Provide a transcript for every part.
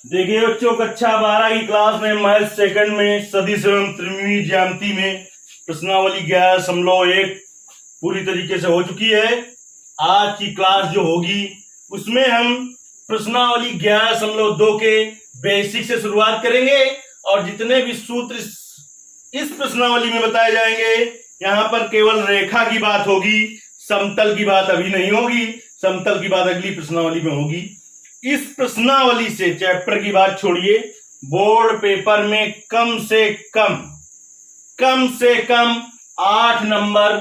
देखिए बच्चों, कक्षा 12 की क्लास में मैथ सेकंड में सदिश एवं त्रिमितीय ज्यामिति में प्रश्नावली 11.1 पूरी तरीके से हो चुकी है। आज की क्लास जो होगी उसमें हम प्रश्नावली 11.2 के बेसिक से शुरुआत करेंगे और जितने भी सूत्र इस प्रश्नावली में बताए जाएंगे, यहाँ पर केवल रेखा की बात होगी, समतल की बात अभी नहीं होगी। समतल की बात अगली प्रश्नावली में होगी। इस प्रश्नावली से चैप्टर की बात छोड़िए, बोर्ड पेपर में कम से कम 8 नंबर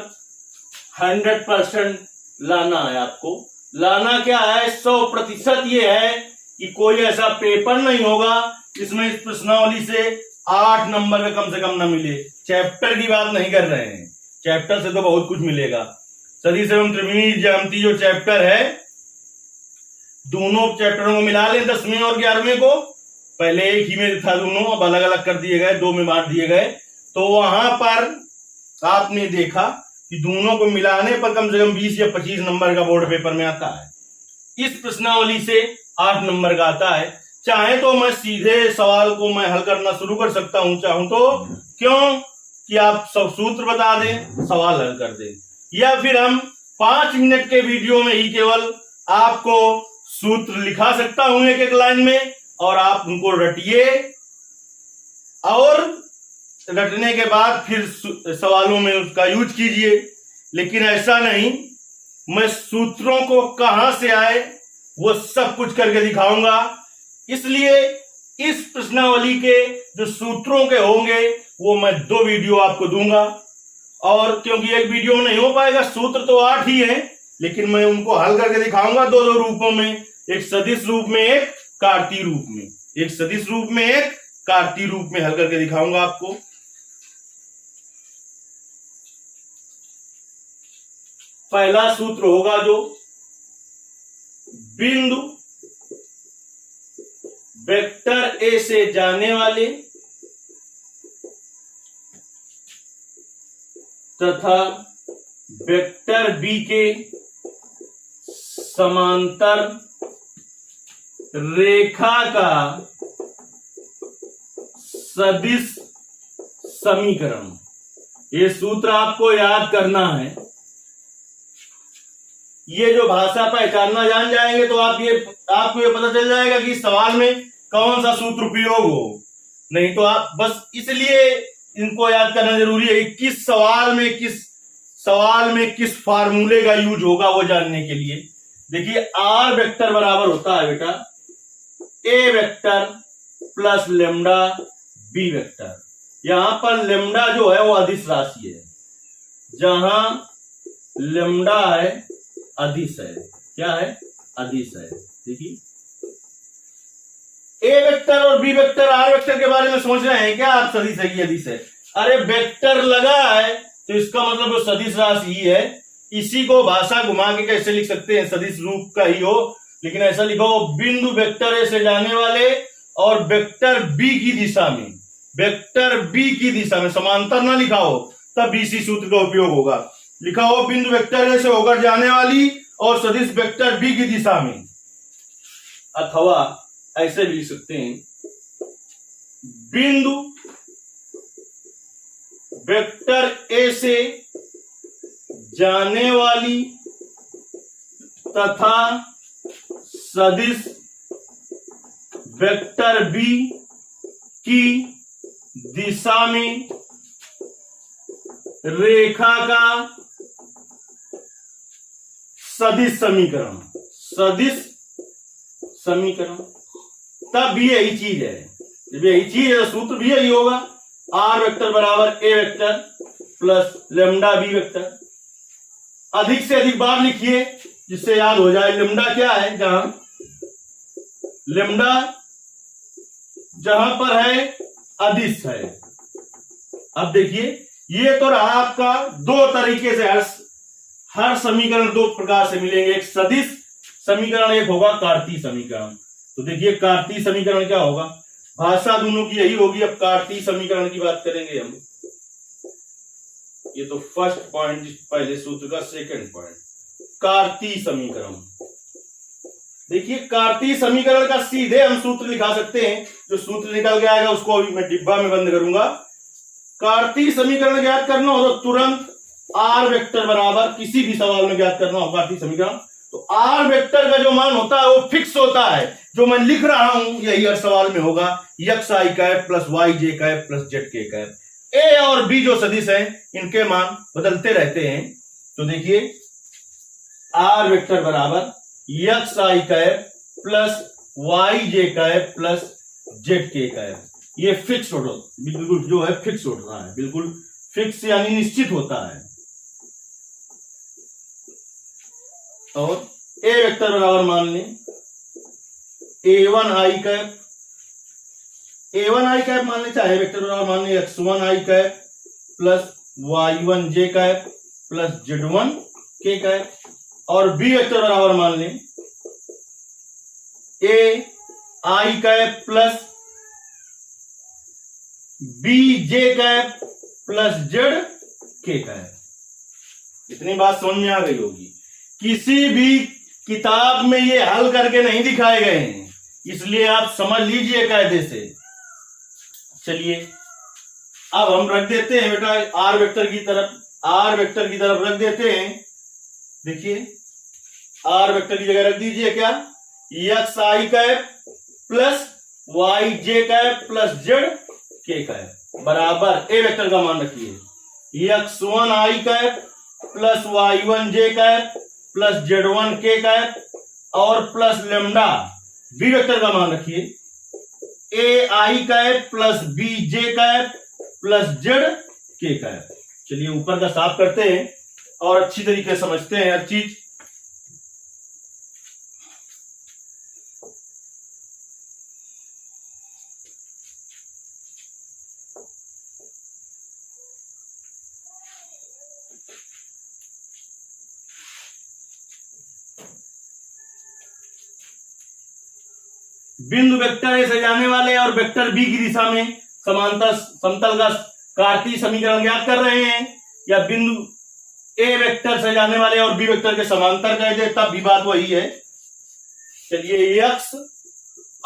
100% लाना है। आपको लाना क्या है, 100% ये है कि कोई ऐसा पेपर नहीं होगा जिसमें इस प्रश्नावली से 8 नंबर का कम से कम न मिले। चैप्टर की बात नहीं कर रहे हैं, चैप्टर से तो बहुत कुछ मिलेगा। सदिश एवं त्रिमितीय ज्यामिति जो चैप्टर है, दोनों चैप्टरों को मिला लें, 10वें और 11वें को। पहले एक ही में था दोनों, अब अलग अलग कर दिए गए, 2 में बांट दिए गए। तो वहां पर आपने देखा कि दोनों को मिलाने पर कम से कम 20 या 25 नंबर का बोर्ड पेपर में आता है। इस प्रश्नावली से 8 नंबर का आता है। चाहे तो मैं सीधे सवाल को मैं हल करना शुरू कर सकता हूं, चाहूं तो। क्यों कि आप सब सूत्र बता दें, सवाल हल कर दें, या फिर हम 5 मिनट के वीडियो में ही केवल आपको सूत्र लिखा सकता हूं एक एक लाइन में, और आप उनको रटिए और रटने के बाद फिर सवालों में उसका यूज कीजिए। लेकिन ऐसा नहीं, मैं सूत्रों को कहां से आए वो सब कुछ करके दिखाऊंगा। इसलिए इस प्रश्नावली के जो सूत्रों के होंगे वो मैं 2 वीडियो आपको दूंगा। और क्योंकि एक वीडियो में नहीं हो पाएगा, सूत्र तो 8 ही हैं, लेकिन मैं उनको हल करके दिखाऊंगा 2 रूपों में, एक सदिश रूप में, एक कार्तीय रूप में। एक सदिश रूप में, एक कार्तीय रूप में हल करके दिखाऊंगा आपको। पहला सूत्र होगा जो बिंदु वेक्टर ए से जाने वाले तथा वेक्टर बी के समांतर रेखा का सदिश समीकरण। ये सूत्र आपको याद करना है। ये जो भाषा पहचानना जान जाएंगे तो आपको ये पता चल जाएगा कि सवाल में कौन सा सूत्र उपयोग हो। नहीं तो आप बस इसलिए इनको याद करना जरूरी है कि किस सवाल में किस फार्मूले का यूज होगा वो जानने के लिए। देखिए, आर वेक्टर बराबर होता है बेटा a vector plus lambda b vector. यहां पर लेमडा जो है वो अदिश राशि है, जहां लेमडा है अदिश है। क्या है? अदिश है। देखिए, ए वेक्टर और बी वेक्टर, आर वेक्टर के बारे में सोच रहे हैं क्या आप? सदिश है कि अदिश है? अरे वेक्टर लगा है तो इसका मतलब वो सदिश राशि ही है। इसी को भाषा घुमा के कैसे लिख सकते हैं, सदिश रूप का ही हो, लेकिन ऐसा लिखो, बिंदु वेक्टर ए से जाने वाले और वेक्टर बी की दिशा में, वेक्टर बी की दिशा में समांतर ना लिखा हो तब बीसी सूत्र का उपयोग होगा। लिखा हो बिंदु वेक्टर ए से होकर जाने वाली और सदिश वेक्टर बी की दिशा में। अथवा ऐसे भी लिख सकते हैं, बिंदु वेक्टर ए से जाने वाली तथा सदिश वेक्टर बी की दिशा में रेखा का सदिश समीकरण। सदिश समीकरण तब भी यही चीज है। जब यही चीज है तो सूत्र भी यही होगा, आर वेक्टर बराबर a vector plus lambda b vector. अधिक से अधिक बार लिखिए जिससे याद हो जाए। लेमडा क्या है? लेमडा जहां पर है अदिश है। अब देखिए, ये तो रहा आपका 2 तरीके से, हर समीकरण 2 प्रकार से मिलेंगे। एक सदिश समीकरण, एक होगा कार्तीय समीकरण। तो देखिए, कार्तीय समीकरण क्या होगा? भाषा दोनों की यही होगी। अब कार्तीय समीकरण की बात करेंगे हम। ये तो फर्स्ट पॉइंट, पहले सूत्र का सेकंड पॉइंट, कार्तीय समीकरण। देखिए कार्तीय समीकरण का सीधे हम सूत्र लिखा सकते हैं। जो सूत्र निकल के आएगा उसको अभी मैं डिब्बा में बंद करूंगा। कार्तीय समीकरण ज्ञात करना हो तो तुरंत आर वेक्टर बराबर, किसी भी सवाल में ज्ञात करना हो कार्तीय समीकरण, तो आर वेक्टर का जो मान होता है वो फिक्स होता है। जो मैं लिख रहा हूं यही हर सवाल में होगा, x i cap plus y j cap plus z k cap. ए और बी जो सदिश है इनके मान बदलते रहते हैं। तो देखिए आर वेक्टर बराबर x i cap plus y j cap plus z k cap, ये फिक्स होता, बिल्कुल जो है फिक्स होता है, बिल्कुल फिक्स यानी निश्चित होता है। और ए वेक्टर बराबर मान लें a1 आई कैप, a1 आई कैप मान लें, चाहे वेक्टर बराबर मान लें x1 i cap plus y1 j cap plus z1 k cap, और बी वेक्टर बराबर मान लें a i cap plus b j cap plus z k cap. इतनी बात समझ में आ गई होगी। किसी भी किताब में ये हल करके नहीं दिखाए गए हैं, इसलिए आप समझ लीजिए कायदे से। चलिए अब हम रख देते हैं बेटा आर वेक्टर की तरफ, आर वेक्टर की तरफ रख देते हैं। देखिए आर वेक्टर की जगह रख दीजिए क्या, x i cap plus y j cap plus z k cap बराबर ए वेक्टर का मान रखिए x1 i cap plus y1 j cap plus z1 k cap और प्लस लेमडा बी वेक्टर का मान रखिए a i cap plus b j cap plus z k cap. चलिए ऊपर का साफ करते हैं और अच्छी तरीके से समझते हैं हर चीज। बिंदु वेक्टर ए से जाने वाले और वेक्टर बी की दिशा में समांतर समतल का कार्तीय समीकरण ज्ञात कर रहे हैं, या बिंदु ए वेक्टर से जाने वाले और बी वेक्टर के समांतर कह दे तब भी बात वही है। चलिए x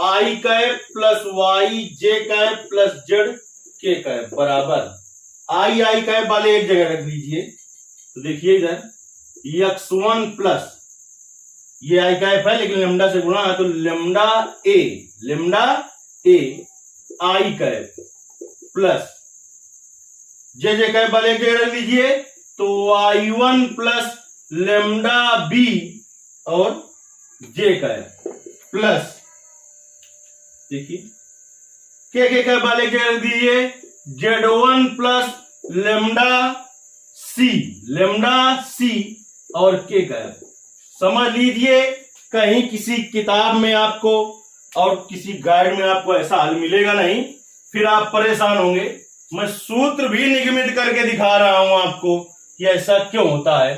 i cap plus y j cap plus z k cap बराबर आई कैप वाले एक जगह रख लीजिए। तो देखिए इधर x1 प्लस ये आई कैप है लेकिन लेमडा से गुणा है, तो lambda A i cap plus J cap वाले एक जगह रख लीजिए। तो y1 प्लस लेमडा बी और जे कैप प्लस देखिए के कैप वाले एक जगह रख दीजिए z1 प्लस लेमडा सी और के कैप। समझ लीजिए कहीं किसी किताब में आपको और किसी गाइड में आपको ऐसा हल मिलेगा नहीं, फिर आप परेशान होंगे। मैं सूत्र भी निगमित करके दिखा रहा हूं आपको कि ऐसा क्यों होता है।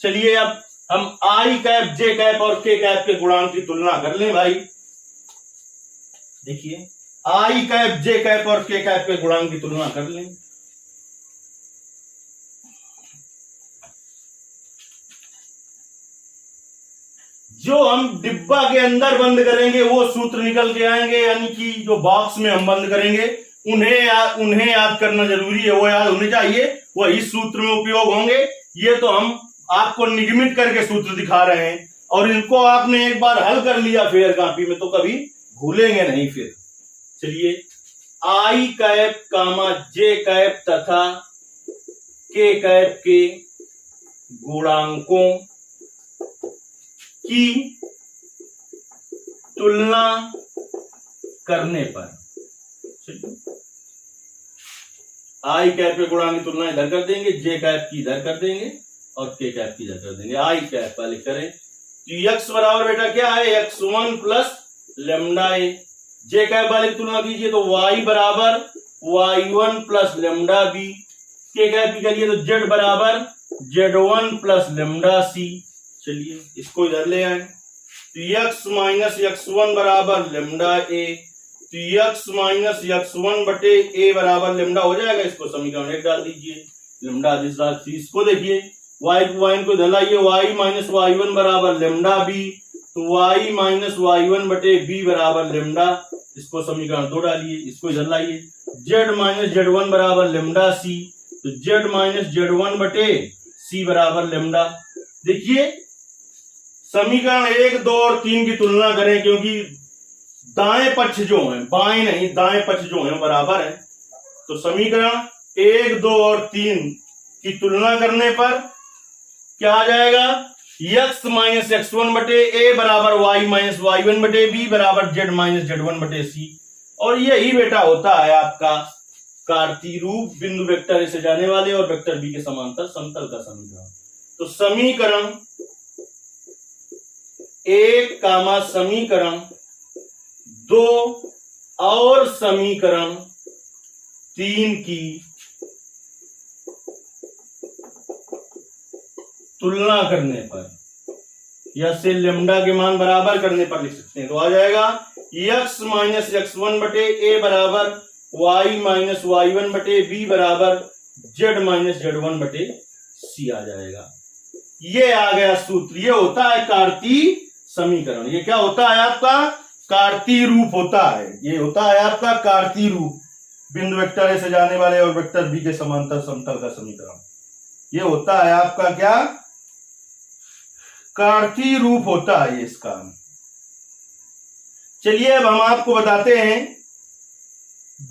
चलिए अब हम आई कैप जे कैप और के कैप के गुणांक की तुलना कर लें भाई। देखिए आई कैप जे कैप और के कैप के गुणांक की तुलना कर लें। जो हम डिब्बा के अंदर बंद करेंगे वो सूत्र निकल के आएंगे, यानी कि जो बॉक्स में हम बंद करेंगे उन्हें याद करना जरूरी है, वो याद होने चाहिए, वो इस सूत्र में उपयोग होंगे। ये तो हम आपको निगमित करके सूत्र दिखा रहे हैं और इनको आपने एक बार हल कर लिया फेयर कॉपी में तो कभी भूलेंगे नहीं फिर। चलिए आई कैप कामा जे कैप तथा के कैप के गुणांकों की तुलना करने पर आई कैप के गुणांक की तुलना इधर कर देंगे, जे कैप की इधर कर देंगे और के कैप की इधर कर देंगे। आई कैप वाले करें तो x बराबर बेटा क्या है x1 plus lambda A. J cap वाले की तुलना कीजिए तो y बराबर y1 प्लस लेमडा बी। के कैप की करिए तो z बराबर z1 प्लस लेमडा सी। चलिए इसको इधर ले आए तो x माइनस x1 बराबर लेमडा ए, तो x माइनस x1 बटे ए बराबर लेमडा हो जाएगा। इसको समीकरण 1 डाल दीजिए, लेमडा इसको देखिए y को इधर लाइए, y माइनस y1 बराबर लेमडा बी, तो y माइनस y1 बटे b बराबर लेमडा, इसको समीकरण 2 डालिए, इसको इधर लाइए। z माइनस z1 बराबर लेमडा c, तो z माइनस z1 बटे c बराबर लेमडा। देखिए समीकरण 1, 2 और 3 की तुलना करें, क्योंकि दाएं पक्ष जो है, बाएं नहीं, दाएं पक्ष जो है बराबर है। तो समीकरण 1, 2 और 3 की तुलना करने पर क्या आ जाएगा, x माइनस x1 बटे a बराबर y माइनस y1 बटे b बराबर z माइनस z1 बटे c। और यही बेटा होता है आपका कार्तीय रूप बिंदु वेक्टर ए से जाने वाले और वेक्टर बी के समांतर समतल का समीकरण। तो समीकरण 1 कामा समीकरण 2 और समीकरण 3 की तुलना करने पर या से लेमडा के मान बराबर करने पर लिख सकते हैं। तो आ जाएगा x माइनस x1 बटे a बराबर y माइनस y1 बटे b बराबर z माइनस z1 बटे c आ जाएगा। ये आ गया सूत्र। ये होता है कार्तीय समीकरण। ये क्या होता है आपका, कार्तीय रूप होता है। ये होता है आपका कार्तीय रूप बिंदु वेक्टर ए से जाने वाले और वेक्टर बी के समांतर समतल का समीकरण। ये होता है आपका क्या, कार्तीय रूप होता है इसका। चलिए अब हम आपको बताते हैं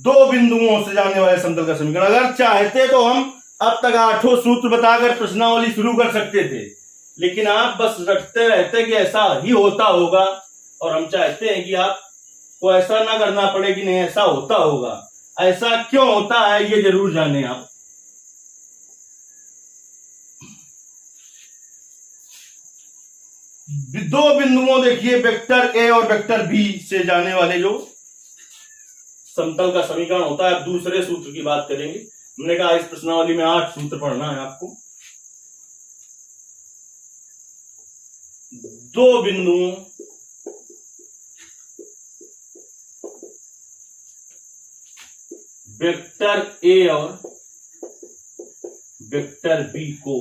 दो बिंदुओं से जाने वाले समतल का समीकरण। अगर चाहते तो हम अब तक 8 सूत्र बताकर प्रश्नावली शुरू कर सकते थे, लेकिन आप बस रटते रहते कि ऐसा ही होता होगा, और हम चाहते हैं कि आपको ऐसा ना करना पड़े कि नहीं ऐसा होता होगा। ऐसा क्यों होता है ये जरूर जाने आप। दो बिंदुओं देखिए वेक्टर ए और वेक्टर बी से जाने वाले जो समतल का समीकरण होता है। अब दूसरे सूत्र की बात करेंगे। हमने कहा इस प्रश्नावली में 8 सूत्र पढ़ना है आपको। दो बिंदुओं वेक्टर ए और वेक्टर बी को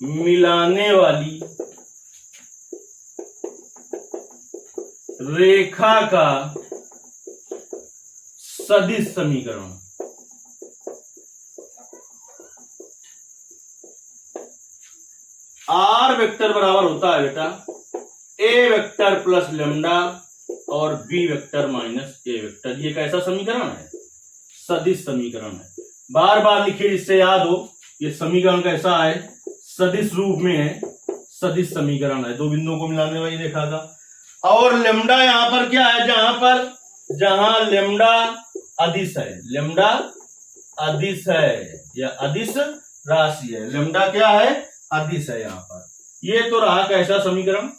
मिलाने वाली रेखा का सदिश समीकरण। आर वेक्टर बराबर होता है बेटा ए वेक्टर प्लस लेमडा और बी वेक्टर माइनस ए वेक्टर। ये कैसा समीकरण है, सदिश समीकरण है। बार बार लिखिए जिससे याद हो। ये समीकरण कैसा है, सदिश रूप में है, सदिश समीकरण है। दो बिंदुओं को मिलाने वाली रेखा का। और लेमडा यहां पर क्या है, जहां लेमडा अदिश है, लेमडा अदिश है या अदिश राशि है। लेमडा क्या है, अदिश है यहां पर। ये तो रहा कैसा समीकरण,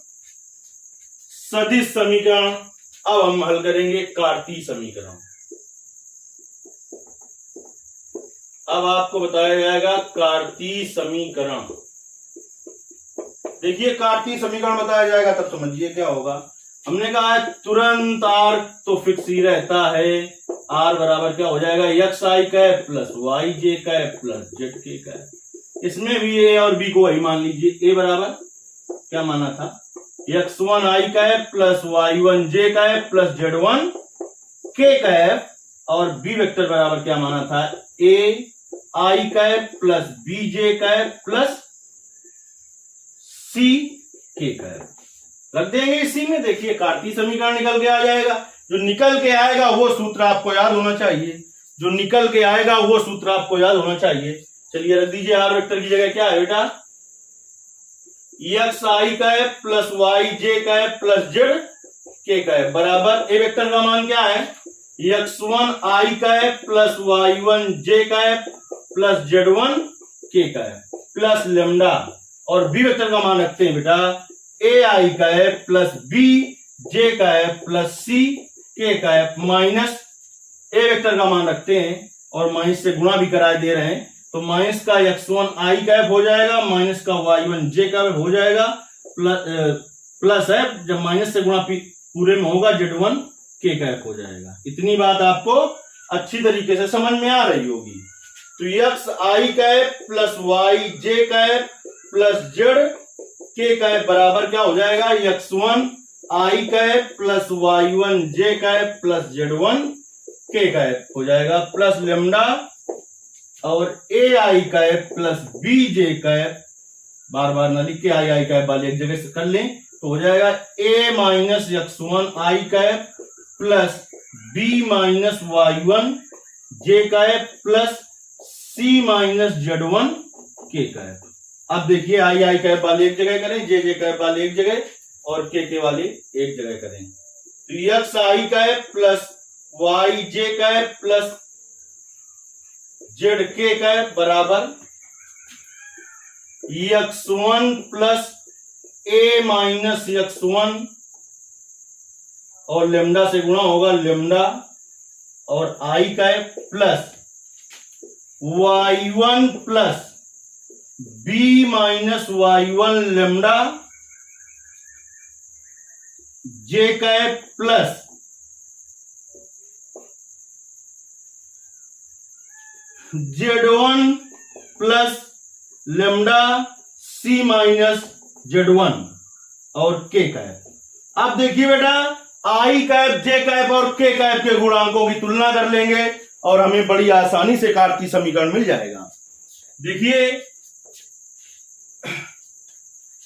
सदिश समीकरण। अब हम हल करेंगे कार्तीय समीकरण। अब आपको बताया जाएगा कार्तीय समीकरण। देखिए कार्तीय समीकरण बताया जाएगा तब समझिए क्या होगा। हमने कहा है तुरंत आर तो फिक्स ही रहता है। आर बराबर क्या हो जाएगा, x i cap plus y j cap plus z k cap. इसमें भी ए और बी को वही मान लीजिए। ए बराबर क्या माना था, x1 i cap plus y1 j cap plus z1 k cap. और बी वेक्टर बराबर क्या माना था, a i cap plus b j cap plus c k cap. रख देंगे इसी में। देखिए कार्तीय समीकरण निकल के आ जाएगा। जो निकल के आएगा वो सूत्र आपको याद होना चाहिए। जो निकल के आएगा वो सूत्र आपको याद होना चाहिए। चलिए रख दीजिए आर वेक्टर की जगह क्या है बेटा, x i cap plus y j cap plus z k cap बराबर ए वेक्टर का मान क्या है, x1 i cap plus y1 j cap plus z1 k cap plus lambda. और बी वेक्टर का मान रखते हैं बेटा a i cap plus b j cap plus c k cap minus A vector का मान रखते हैं और माइनस से गुणा भी कराए दे रहे हैं। तो माइनस का x1 आई कैप हो जाएगा, माइनस का y1 जे कैप हो जाएगा, प्लस है जब माइनस से गुणा पूरे में होगा z1 के कैप हो जाएगा। इतनी बात आपको अच्छी तरीके से समझ में आ रही होगी। तो x i cap plus y j cap plus z k cap बराबर क्या हो जाएगा, x1 i cap plus y1 j cap plus z1 k cap हो जाएगा, प्लस लेमडा और a i cap plus b j cap, बार बार ना लिख के आई कैप वाले एक जगह से कर लें तो हो जाएगा a minus x1 i cap plus b minus y1 j cap plus c minus z1 k cap. अब देखिए आई कैप वाले एक जगह करें, जे कैप वाले एक जगह और के वाले एक जगह करें, तो x i cap plus y j cap plus z k cap बराबर x1 plus a minus x1 और लेमडा से गुणा होगा लेमडा और i cap plus y1 plus b minus y1 lambda j cap plus z1 plus lambda c minus z1 और के cap. अब देखिए बेटा आई कैप जे कैप और के कैप के गुणांकों की तुलना कर लेंगे और हमें बड़ी आसानी से कार्तीय समीकरण मिल जाएगा। देखिए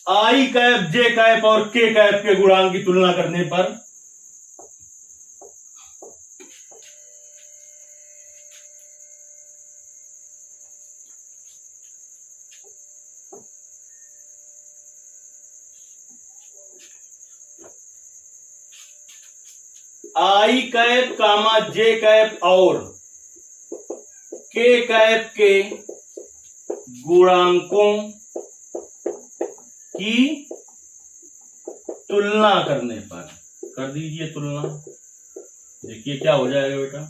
आई कैप जे कैप और के कैप के गुणांक की तुलना करने पर आई कैप कामा जे कैप और के कैप के गुणांकों की तुलना करने पर, कर दीजिए तुलना, देखिए क्या हो जाएगा बेटा,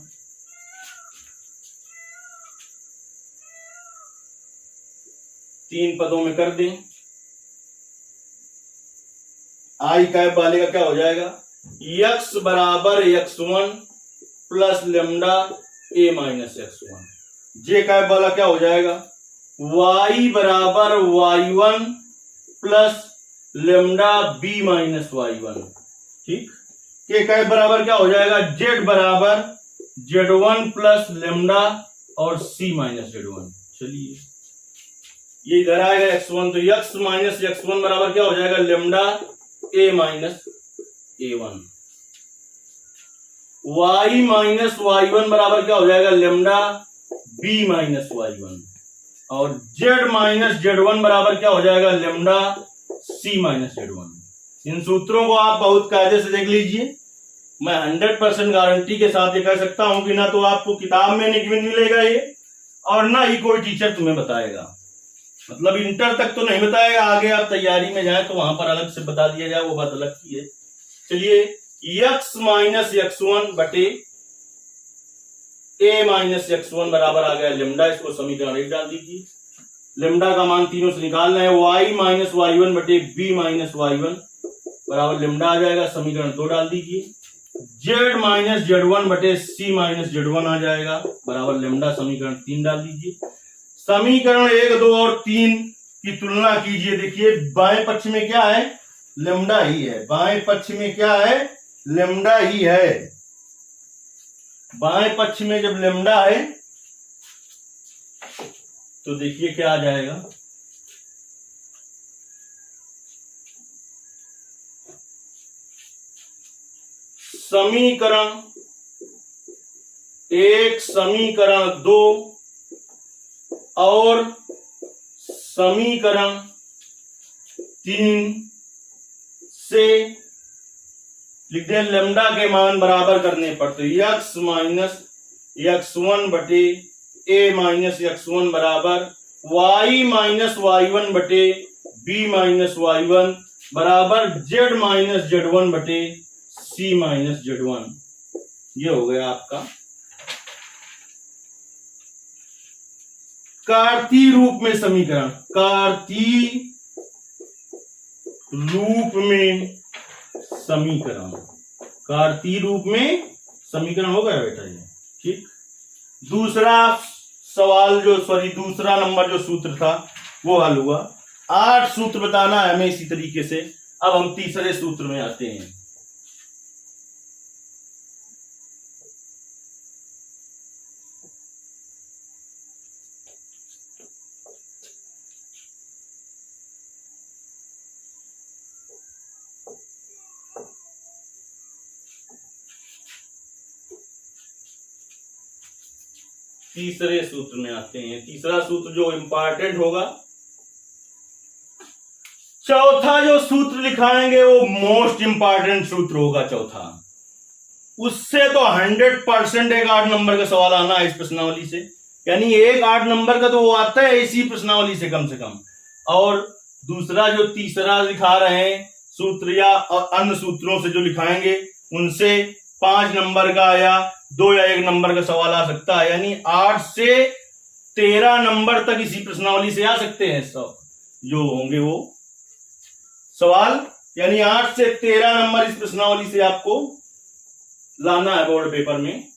तीन पदों में कर दें। आई कैप वाले का क्या हो जाएगा, x बराबर x1 plus lambda a minus x1, J cap वाला क्या हो जाएगा, y बराबर y1 plus lambda b minus y1, ठीक। के कैप बराबर क्या हो जाएगा, z बराबर z1 प्लस लेमडा और c माइनस z1। चलिए ये इधर आएगा x1, तो x माइनस x1 बराबर क्या हो जाएगा, lambda a minus a1। y minus y1 बराबर क्या हो जाएगा, लेमडा b माइनस y1 और z माइनस z1 बराबर क्या हो जाएगा, लेमडा c माइनस z1। इन सूत्रों को आप बहुत कायदे से देख लीजिए। मैं 100% गारंटी के साथ ये कह सकता हूं कि ना तो आपको किताब में नहीं मिलेगा ये और ना ही कोई टीचर तुम्हें बताएगा, मतलब इंटर तक तो नहीं बताएगा, आगे आप तैयारी में जाए तो वहां पर अलग से बता दिया जाए, वो बात अलग की है। चलिए x माइनस x1 बटे a माइनस x1 बराबर आ गया लेमडा, इसको समीकरण 1 डाल दीजिए। लेमडा का मान तीनों से निकालना है, y माइनस y1 बटे b माइनस y1 बराबर लेमडा आ जाएगा, समीकरण 2 डाल दीजिए। z माइनस z1 बटे c माइनस z1 आ जाएगा बराबर लेमडा, समीकरण 3 डाल दीजिए। समीकरण 1, 2 और 3 की तुलना कीजिए। देखिए बाएं पक्ष में क्या है, लेमडा ही है, बाएं पक्ष में क्या है, लेमडा ही है। बाएं पक्ष में जब लेमडा है तो देखिए क्या आ जाएगा, समीकरण 1, समीकरण 2 और समीकरण 3 से लिख दें लेमडा के मान बराबर करने पर, तो x माइनस x1 बटे a माइनस x1 बराबर y माइनस y1 बटे b माइनस y1 बराबर z माइनस z1 बटे c माइनस z1। ये हो गया आपका कार्तीय रूप में समीकरण, कार्तीय रूप में समीकरण, कार्तीय रूप में समीकरण हो गया बेटा ये, ठीक। दूसरा सवाल जो दूसरा नंबर जो सूत्र था वो हल हुआ। 8 सूत्र बताना है हमें इसी तरीके से। अब हम तीसरे सूत्र में आते हैं। तीसरे सूत्र में आते हैं। तीसरा सूत्र जो इंपॉर्टेंट होगा, चौथा जो सूत्र लिखाएंगे वो मोस्ट इंपॉर्टेंट सूत्र होगा चौथा। उससे तो 100% एक 8 नंबर का सवाल आना है इस प्रश्नावली से, यानी एक 8 नंबर का तो वो आता है इसी प्रश्नावली से कम से कम। और दूसरा जो तीसरा लिखा रहे हैं सूत्र या अन्य सूत्रों से जो लिखाएंगे उनसे 5 नंबर का या 2 या 1 नंबर का सवाल आ सकता है, यानी 8 से 13 नंबर तक इसी प्रश्नावली से आ सकते हैं सब जो होंगे वो सवाल, यानी 8 से 13 नंबर इस प्रश्नावली से आपको लाना है बोर्ड पेपर में।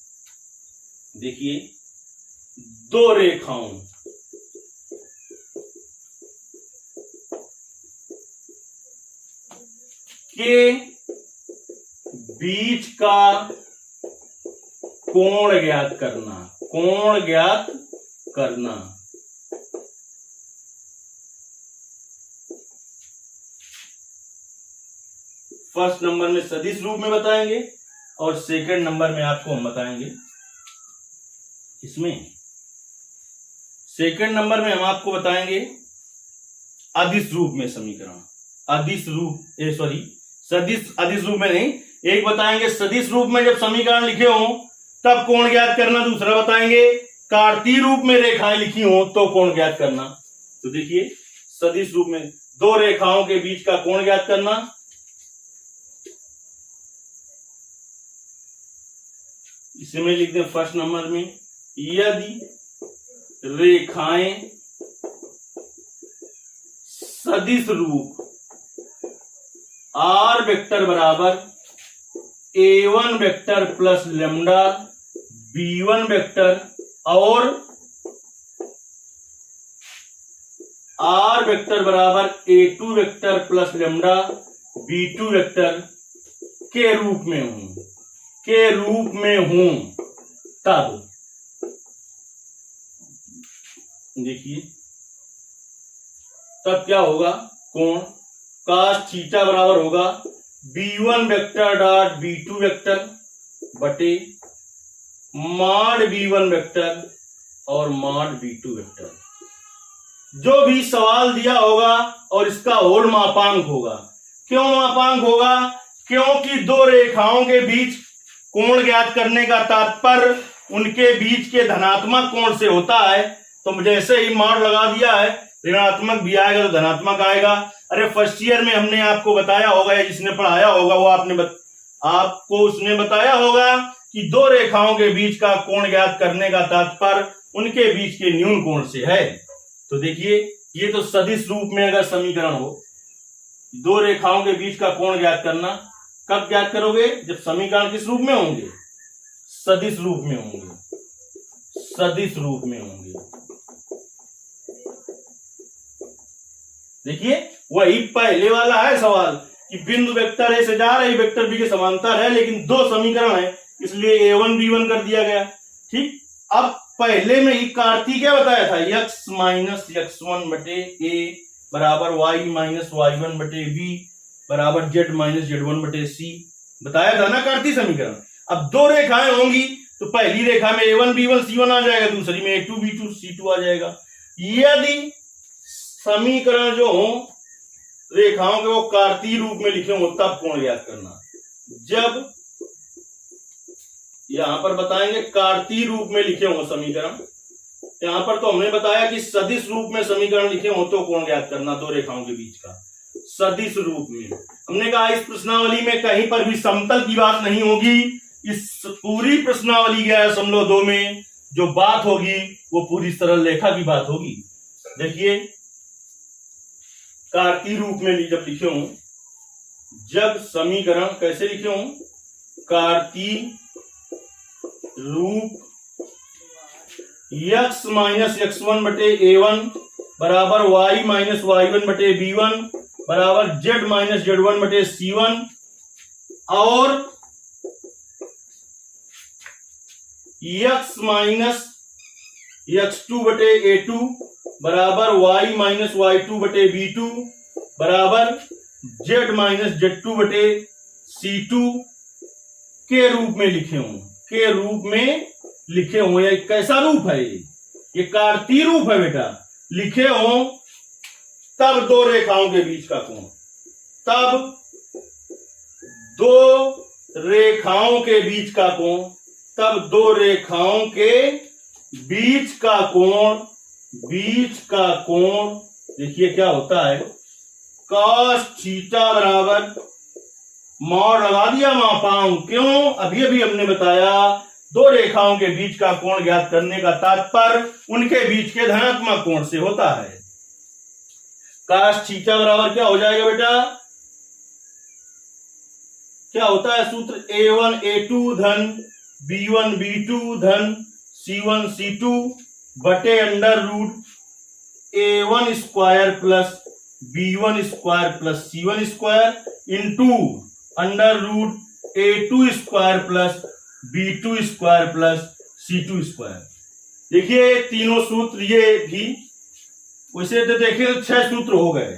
देखिए, 2 रेखाओं के बीच का कोण ज्ञात करना। कोण ज्ञात करना। फर्स्ट नंबर में सदिश रूप में बताएंगे और सेकंड नंबर में आपको हम बताएंगे इसमें सेकंड नंबर में हम आपको बताएंगे अदिश रूप में समीकरण। अदिश रूप सदिश अदिश रूप में नहीं, एक बताएंगे सदिश रूप में जब समीकरण लिखे हो तब कोण ज्ञात करना, दूसरा बताएंगे कार्तीय रूप में रेखाएं लिखी हो तो कोण ज्ञात करना। तो देखिए, सदिश रूप में 2 रेखाओं के बीच का कोण ज्ञात करना। इसमें लिख दें फर्स्ट नंबर में, यदि रेखाएं सदिश रूप आर वेक्टर बराबर a1 vector plus lambda b1 vector और r वेक्टर बराबर a2 vector plus lambda b2 vector के रूप में हूं तब देखिए, तब क्या होगा, कोण cos थीटा बराबर होगा b1 vector dot b2 vector बटे मॉड b1 वेक्टर और मॉड b2 वेक्टर। जो भी सवाल दिया होगा और इसका होल मापांक होगा। क्यों मापांक होगा? क्योंकि 2 रेखाओं के बीच कोण ज्ञात करने का तात्पर्य उनके बीच के धनात्मक कोण से होता है। तो जैसे ही मॉड लगा दिया है, ऋणात्मक भी आएगा तो धनात्मक आएगा। अरे फर्स्ट ईयर में हमने आपको बताया होगा या जिसने पढ़ाया होगा वो आपको उसने बताया होगा कि 2 रेखाओं के बीच का कोण ज्ञात करने का तात्पर्य उनके बीच के न्यून कोण से है। तो देखिए, ये तो सदिश रूप में अगर समीकरण हो, 2 रेखाओं के बीच का कोण ज्ञात करना, कब ज्ञात करोगे? जब समीकरण किस रूप में होंगे? सदिश रूप में होंगे। सदिश रूप में होंगे। देखिए, वही पहले वाला है सवाल कि बिंदु वेक्टर ए से जा रही वेक्टर बी के समांतर है, लेकिन 2 समीकरण है इसलिए a1 b1 कर दिया गया। ठीक, अब पहले में ही कार्तीय क्या बताया था? x माइनस x1 बटे a बराबर y माइनस y1 बटे b बराबर z माइनस z1 बटे c बताया था ना कार्तीय समीकरण। अब 2 रेखाएं होंगी तो पहली रेखा में a1 b1 c1 आ जाएगा, दूसरी में a2 b2 c2 आ जाएगा। यदि समीकरण जो हो रेखाओं के वो कार्तीय रूप में लिखे हो तब कोण ज्ञात करना। जब यहां पर बताएंगे कार्तीय रूप में लिखे हो समीकरण, यहां पर तो हमने बताया कि सदिश रूप में समीकरण लिखे हो तो कोण ज्ञात करना 2 रेखाओं के बीच का। सदिश रूप में हमने कहा इस प्रश्नावली में कहीं पर भी समतल की बात नहीं होगी। इस पूरी प्रश्नावली 11.2 में जो बात होगी वो पूरी सरल रेखा की बात होगी। देखिए, कार्तीय रूप में जब लिखे हो, जब समीकरण कैसे लिखे हो? कार्तीय रूप x माइनस x1 बटे a1 बराबर y माइनस y1 बटे b1 बराबर z माइनस z1 बटे c1 और x माइनस x2 बटे a2 बराबर y माइनस y2 बटे b2 बराबर z माइनस z2 बटे c2 के रूप में लिखे हूं, के रूप में लिखे हुए। ये कैसा रूप है? ये कार्तीय रूप है बेटा। लिखे हो तब दो रेखाओं के बीच का कोण, तब दो रेखाओं के बीच का कोण, तब दो रेखाओं के बीच का कोण, बीच का कोण देखिए क्या होता है, cos थीटा बराबर मॉड लगा दिया मापाऊं। क्यों? अभी अभी हमने बताया दो रेखाओं के बीच का कोण ज्ञात करने का तात्पर्य उनके बीच के धनात्मक कोण से होता है। cos थीटा बराबर क्या हो जाएगा बेटा? क्या होता है सूत्र? a1 a2 धन b1 b2 धन c1 c2 बटे under root a1 square plus b1 square plus c1 square into under root a2 square plus b2 square plus c2 square. देखिए तीनों सूत्र ये भी वैसे तो देखिए 6 सूत्र हो गए,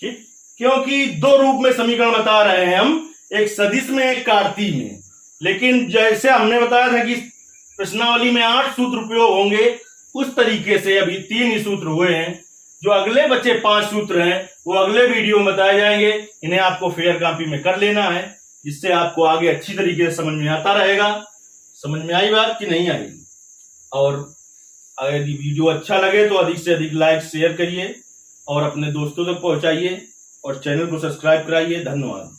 ठीक, क्योंकि दो रूप में समीकरण बता रहे हैं हम, एक सदिश में एक कार्तीय में। लेकिन जैसे हमने बताया था कि प्रश्नावली में 8 सूत्र उपयोग होंगे, उस तरीके से अभी 3 ही सूत्र हुए हैं। जो अगले बचे 5 सूत्र हैं वो अगले वीडियो में बताए जाएंगे। इन्हें आपको फेयर कॉपी में कर लेना है, जिससे आपको आगे अच्छी तरीके से समझ में आता रहेगा। समझ में आई बात कि नहीं आई? और अगर यदि वीडियो अच्छा लगे तो अधिक से अधिक लाइक शेयर करिए और अपने दोस्तों तक पहुंचाइए और चैनल को सब्सक्राइब कराइए। धन्यवाद।